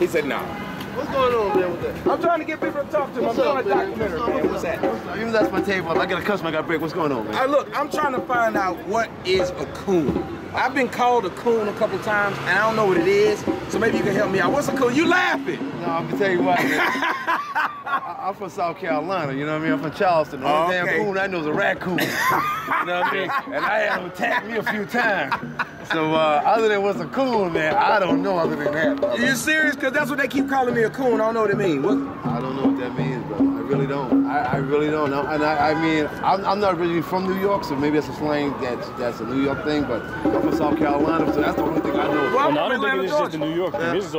He said, no. What's going on, man, with that? I'm trying to get people to talk to him. I'm doing a documentary, man. What's that? Even that's my table. I got a customer I got to break. What's going on, man? Hey, look, I'm trying to find out what is a coon. I've been called a coon a couple times, and I don't know what it is, so maybe you can help me out. What's a coon? You laughing? No, I'm going to tell you what, man. I'm from South Carolina, you know what I mean? I'm from Charleston. The only damn coon I know is a raccoon. You know what I mean? And I had him attack me a few times. So other than what's a coon, man, I don't know other than that, brother. You serious? Because that's what they keep calling me, a coon. I don't know what it means. What? I don't know what that means, brother. I really don't. I really don't. And I mean, I'm not really from New York, so maybe it's a slang that's a New York thing, but I'm from South Carolina, so that's the only thing I know. Well, I don't think it's just a New York thing. This is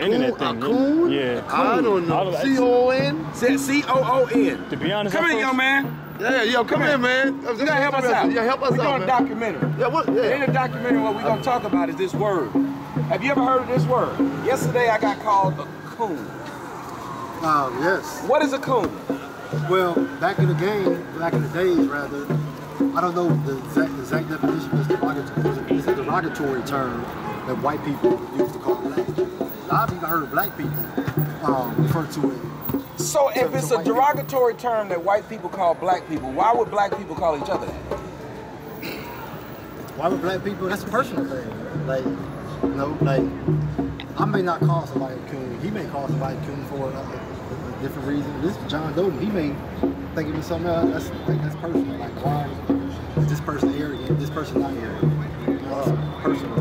internet thing. A coon? Yeah. I don't know. C-O-O-N? C-O-O-N. To be honest, come here, young man. Yeah, yo, come here, man. You gotta help us out. Yeah, help us out, We're doing a documentary. Yeah, what? Yeah. In a documentary, what we're gonna talk about is this word. Have you ever heard of this word? Yesterday, I got called a coon. Yes. What is a coon? Well, back in the days, rather, I don't know the exact definition of this derogatory. It's a derogatory term that white people used to call black people. I've even heard black people refer to it. So if it's a derogatory term that white people call black people, why would black people call each other that? Why would black people? That's a personal thing. Like, you know, like, I may not call somebody a coon. He may call somebody a coon for a different reason. This is John Doe. He may think it was something else. That's personal. Like, why is this person arrogant? This person not arrogant? You know, that's personal.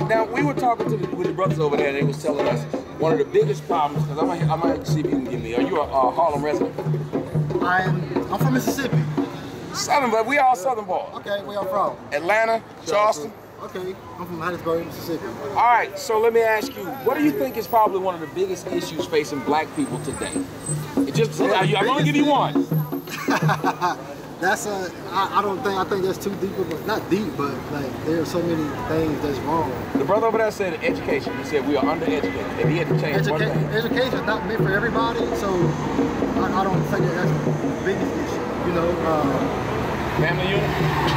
Now, we were talking with the brothers over there, and they was telling us one of the biggest problems, because I might see if you can give me, are you a Harlem resident? I'm from Mississippi. Southern, but we all Southern boys. Okay, where y'all from? Atlanta, Charleston. Okay, I'm from Hattiesburg, Mississippi. All right, so let me ask you, what do you think is probably one of the biggest issues facing black people today? I'm gonna give you one. That's I think that's too deep, but not deep, but like there are so many things that's wrong. The brother over there said education. He said we are undereducated, and he had to change one thing. Education is not meant for everybody, so I don't think that's the biggest issue. You know, family unit.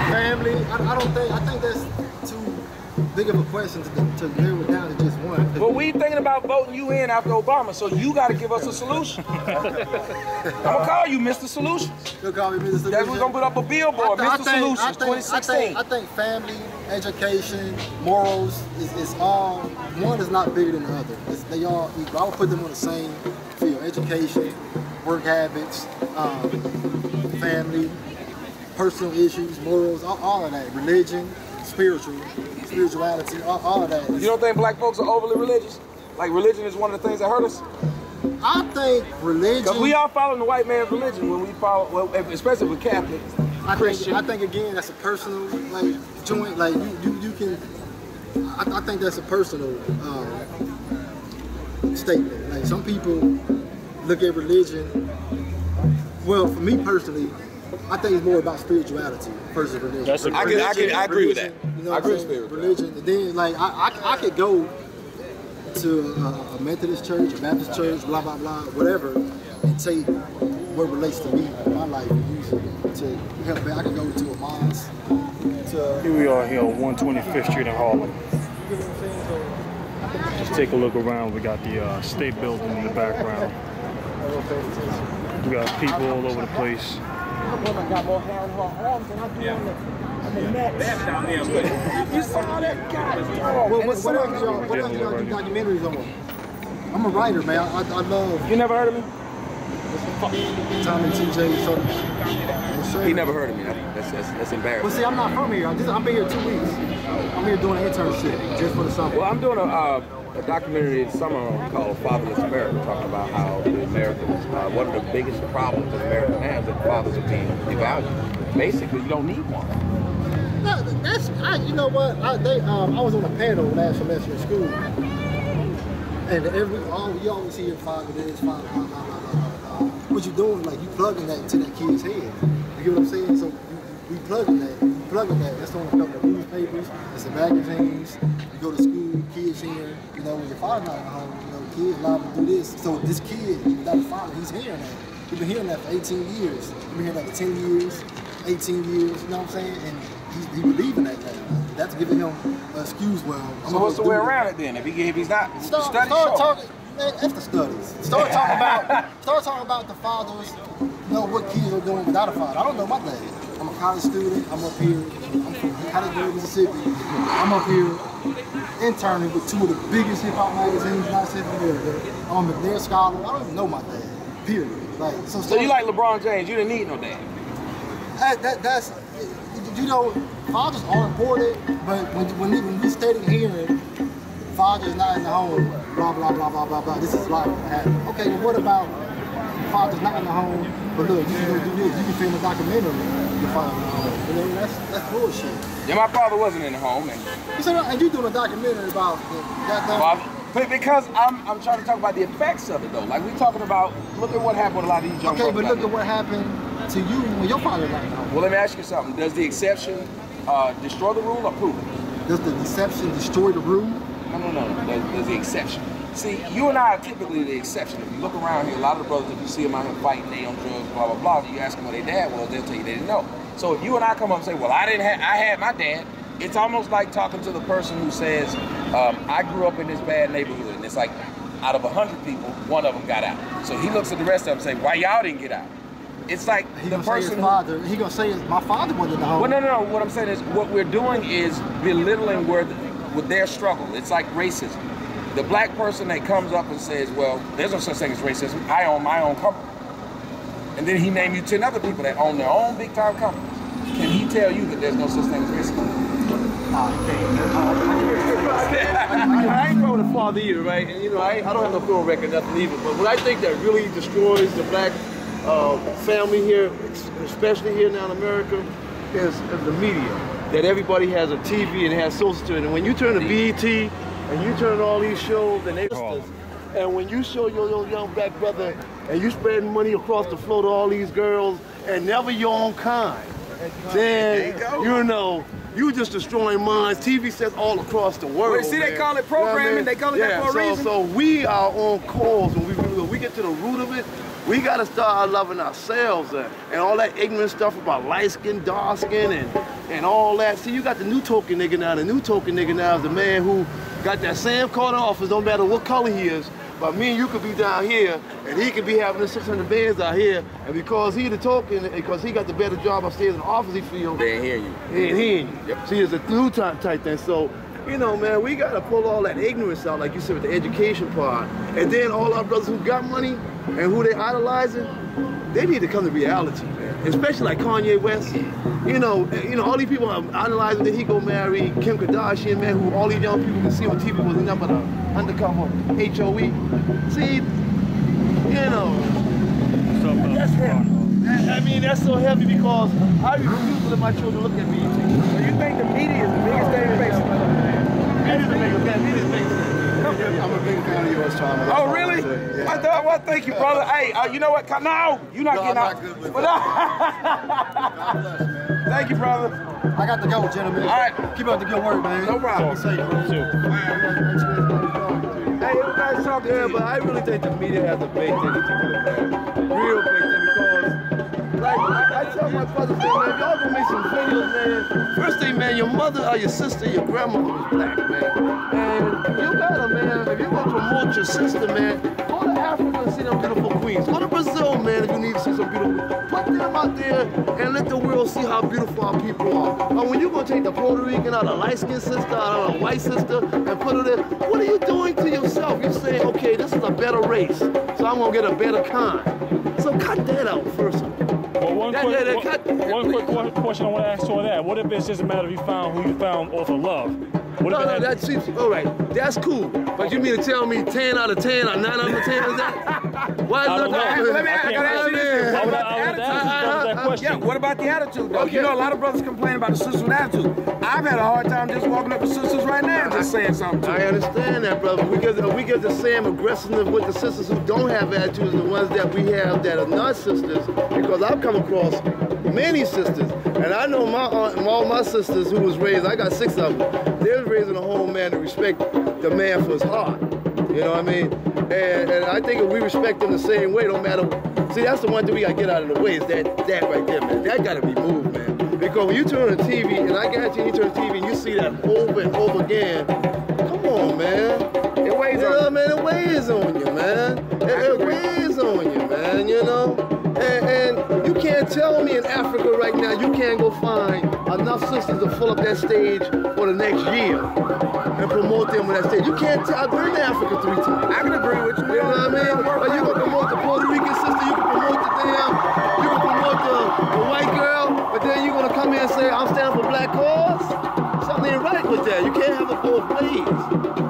Family. I think that's too big of a question to narrow it down to just one. Well, we thinking about voting you in after Obama, so you got to give us a solution. I'm gonna call you Mr. Solutions. You'll call me Mr. Solutions. That's we're gonna put up a billboard, Mr. Solutions, 2016. I think family, education, morals is all. One is not bigger than the other. They all equal. I would put them on the same field. Education, work habits, family, personal issues, morals, all of that. Religion, spirituality, all of that. You don't think black folks are overly religious? Like religion is one of the things that hurt us? I think religion... Because we all follow the white man's religion when we follow, well, especially with Catholics, Christian. I think again, that's a personal, like, joint, like, you can... I think that's a personal statement. Like, some people look at religion... Well, for me personally, I think it's more about spirituality versus religion. I agree with that. You know I agree with spirituality. Religion. And then, like, I could go to a Methodist church, a Baptist church, blah, blah, blah, whatever, and take what relates to me in my life and use it to help me. I could go to a mosque. Here we are here on 125th Street in Harlem. Just take a look around. We got the state building in the background. We got people all over the place. I got more hair on her arms than I do on the neck. You saw that guy. What else do y'all do documentaries on? I'm a writer, man. I love... You never heard of me? Tom and TJ. He never heard of me. That's embarrassing. Well, see, I'm not from here. I've been here 2 weeks. I'm here doing an internship just for the summer. Well, I'm doing a documentary this summer called Fatherless America, talking about how the Americans, one of the biggest problems that America has is that fathers are being devalued. Basically, you don't need one. No, you know what? I was on a panel last semester in school, and you always hear father this, father blah, blah, blah, blah, blah. What you doing? Like, you plugging that into that kid's head. You get what I'm saying? So we plugging that. That's on the newspapers. It's the magazines. You go to school, kids here. You know, when your father's not at home, you know, kids allowed to do this. So this kid, without a father, he's hearing that. He's been hearing that for 18 years. He's been hearing that for 10 years, 18 years. You know what I'm saying? And he believe in that now. That's giving him an excuse. Well, so what's the way around it then? If he's not studying, man, after studies. Start talking about the fathers. What kids are doing without a father. I don't know my dad. I'm a college student. I'm up here. I'm from Cottonwood, Mississippi. I'm up here interning with 2 of the biggest hip hop magazines in the United States of America. I'm a McNair scholar. I don't even know my dad. Period. Like so you like LeBron James? You didn't need no dad. That's fathers are important, but when we started hearing father's not in the home, blah blah blah blah blah blah. This is life. Okay, well, what about father's not in the home? But look, you can go do this. You can film a documentary. Your father in the home. That's bullshit. Yeah, my father wasn't in the home, and you doing a documentary about that. Because I'm trying to talk about the effects of it though. Like we talking about, look at what happened with a lot of these young Okay, but look at what happened to you when your father was in the home. Well, let me ask you something. Does the exception destroy the rule or prove it? Does the exception destroy the rule? No. There's the exception. See, you and I are typically the exception. If you look around here, a lot of the brothers, if you see them out here fighting, they on drugs, blah, blah, blah, you ask them what their dad was, they'll tell you they didn't know. So if you and I come up and say, well, I had my dad, it's almost like talking to the person who says, I grew up in this bad neighborhood, and it's like, out of 100 people, 1 of them got out. So he looks at the rest of them and say, why y'all didn't get out? It's like he the person he gonna say my father wasn't in the home. Well, no. What I'm saying is, what we're doing is belittling with their struggle. It's like racism. The black person that comes up and says, well, there's no such thing as racism. I own my own company. And then he named you 10 other people that own their own big time companies. Can he tell you that there's no such thing as racism? I ain't from the father either, right? And I don't have no criminal record, nothing either. But what I think that really destroys the black family here, especially here now in America, is the media. That everybody has a TV and has social to it. And when you turn to BET and you turn all these shows and and when you show your young black brother and you spreading money across the floor to all these girls and never your own kind, then you just destroying minds. TV sets all across the world. Well, see, they call it programming. They call it that for a reason. So we are on cause when we get to the root of it. We gotta start loving ourselves and all that ignorant stuff about light skin, dark skin, and all that. See, you got the new token nigga now. The new token nigga now is the man who got that Sam Carter office, no matter what color he is. But me and you could be down here, and he could be having the 600 bands out here, and because he the token, because he got the better job upstairs in the office he feels. They ain't hearing you. He ain't hearing you. Yep. See, it's a new type thing. So, man, we gotta pull all that ignorance out, like you said, with the education part. And then all our brothers who got money and who they idolizing, they need to come to reality, man. Especially like Kanye West. All these people are idolizing that he go marry Kim Kardashian, man, who all these young people can see on TV was nothing but an undercover HOE. See, that's heavy. I mean, that's so heavy because I refuse to let my children look at me. So you think the media is the biggest thing facing? I'm a big fan of yours, Tom. Oh, really? Yeah. Well, thank you, brother. Hey, you know what? No, you're not getting out. God bless, man. Thank you, brother. I got to go, gentlemen. All right. Keep up the good work, man. No problem. Be safe. Hey, everybody's talking, but I really think the media has a big thing to do with that. Real big thing, because, like, I tell my brother, man, y'all gonna make some videos, man. First thing, man, your mother or your sister, your grandmother was black, man. And you gotta, man, if you're gonna promote your sister, man, go to Africa and see them beautiful queens. Go to Brazil, man, if you need to see some beautiful. Put them out there and let the world see how beautiful our people are. And when you're gonna take the Puerto Rican out, a light-skinned sister, out, a white sister, and put her there, what are you doing to yourself? You're saying, okay, this is a better race, so I'm gonna get a better kind. So cut that out first. Well, one quick question I want to ask on that. What if it's just a matter of who you found off of love? No, that seems, all right, that's cool. But you mean to tell me 10 out of 10 or 9 out of 10 is that? Why is that? Let me ask you this. What about the attitude? Yeah, what about the attitude, though? Okay. A lot of brothers complain about the sisters with attitude. I've had a hard time just walking up to sisters right now and just saying something to them. I understand that, brother. We get the same aggressiveness with the sisters who don't have attitudes and the ones that we have that are not sisters, because I've come across many sisters, and I know all my sisters who was raised, I got 6 of them, they was raised in a home, man, to respect the man for his heart. You know what I mean? And I think if we respect them the same way, no matter, see, that's the one thing we gotta get out of the way, is that right there, man. That gotta be moved, man. Because when you turn on the TV, and I guarantee you turn on the TV and you see that over and over again, come on, man. It weighs on you. Man, it weighs on you, man. It weighs on you, man, you know? And you can't tell me in Africa right now you can't go find enough sisters to fill up that stage for the next year and promote them on that stage. You can't tell. I've been to Africa 3 times. I can agree with you. You know what I mean? But you can promote the Puerto Rican sister, you can promote you can promote the white girl, but then you're gonna come here and say, I'm standing for black cause? Something ain't right with that. You can't have it both ways.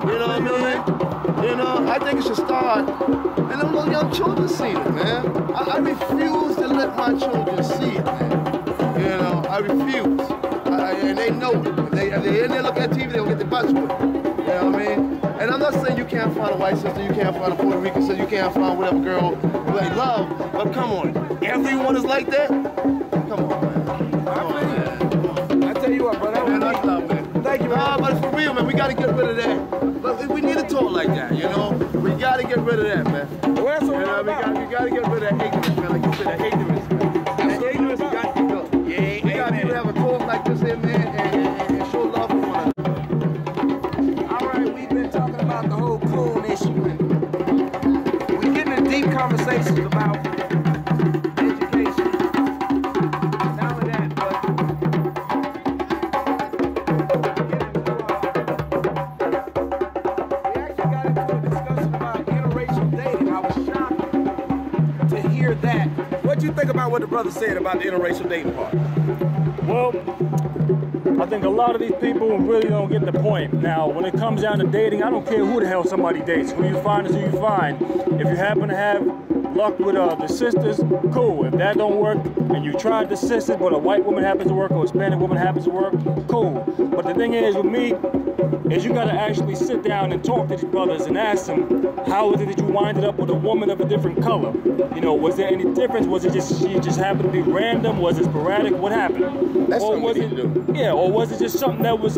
You know what I mean? You know, I think it should start, and them little young children see it, man. I refuse to let my children see it, man. You know, I refuse. And they know it. If they in there look at TV, they'll get the butts with it. You know what I mean? And I'm not saying you can't find a white sister, you can't find a Puerto Rican sister, you can't find whatever girl you like love, but come on. Everyone is like that? Come on, man. Come on, man. I tell you what, brother. Man, that's love, man. Thank you, man. But for real, man, we gotta get rid of that. But we need to talk like that, you know? We gotta get rid of that, man. Well, that's what we're about. We gotta get rid of that ignorance, man. Like you said, that ignorance, man. That ignorance got to go. Yeah, we gotta have a talk like this here, man, and show love for one another. All right, we've been talking about the whole clone issue. We're getting into deep conversations about education. Not only that, but we actually got into a discussion about interracial dating. I was shocked to hear that. What do you think about what the brother said about the interracial dating part? Well, I think a lot of these people really don't get the point. Now, when it comes down to dating, I don't care who the hell somebody dates. Who you find is who you find. If you happen to have luck with the sisters, cool. If that don't work, and you tried the sisters, but a white woman happens to work or a Hispanic woman happens to work, cool. But the thing is with me, is you gotta actually sit down and talk to these brothers and ask them, how is it that you winded up with a woman of a different color? You know, was there any difference? Was it just, she just happened to be random? Was it sporadic? What happened? That's or something was we it, need to do. yeah, or was it just something that was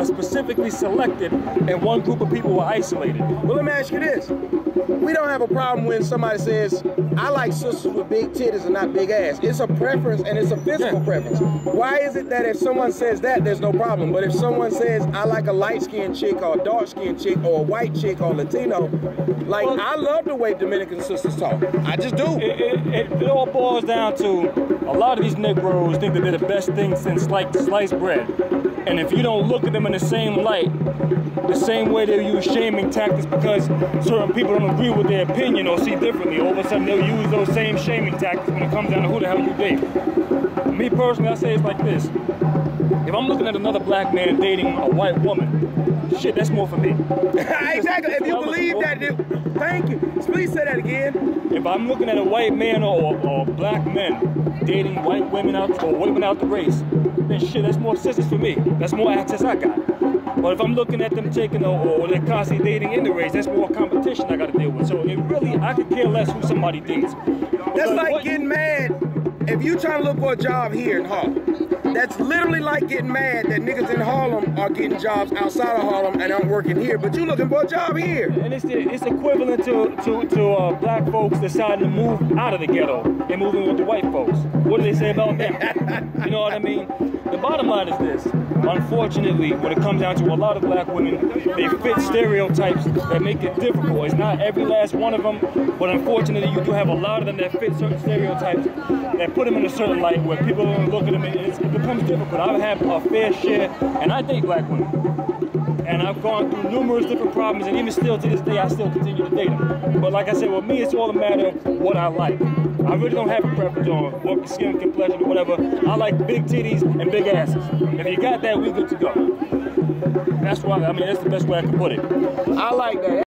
specifically selected and one group of people were isolated? Well, let me ask you this. We don't have a problem when somebody says, I like sisters with big titties and not big ass. It's a preference and it's a physical preference. Why is it that if someone says that, there's no problem? But if someone says, I like a light-skinned chick or a dark-skinned chick or a white chick or Latino, like, well, I love the way Dominican sisters talk. I just do. It all boils down to a lot of these Negroes think that they're the best thing since like sliced bread. And if you don't look at them in the same light, the same way they use shaming tactics because certain people don't agree with their opinion or see differently, all of a sudden they'll use those same shaming tactics when it comes down to who the hell you date. Me personally, I say it's like this. If I'm looking at another black man dating a white woman, shit, that's more for me. Exactly. If you believe that, thank you. Please say that again. If I'm looking at a white man or black men dating white women out or women out the race, then shit, that's more sisters for me. That's more access I got. But if I'm looking at them taking or they're constantly dating in the race, that's more competition I got to deal with. So it really, I could care less who somebody dates. That's like getting mad if you trying to look for a job here in Harlem. That's literally like getting mad that niggas in Harlem are getting jobs outside of Harlem and aren't working here, but you looking for a job here. And it's equivalent to black folks deciding to move out of the ghetto and moving with the white folks. What do they say about them? You know what I mean? The bottom line is this. Unfortunately, when it comes down to a lot of black women, they fit stereotypes that make it difficult. It's not every last one of them, but unfortunately, you do have a lot of them that fit certain stereotypes that put them in a certain light where people don't look at them and it becomes difficult. I've had a fair share, and I date black women. And I've gone through numerous different problems, and even still to this day, I still continue to date them. But like I said, with me, it's all a matter of what I like. I really don't have a preference on what skin complexion or whatever. I like big titties and big asses. If you got that, we good to go. That's why, I mean, that's the best way I can put it. I like that.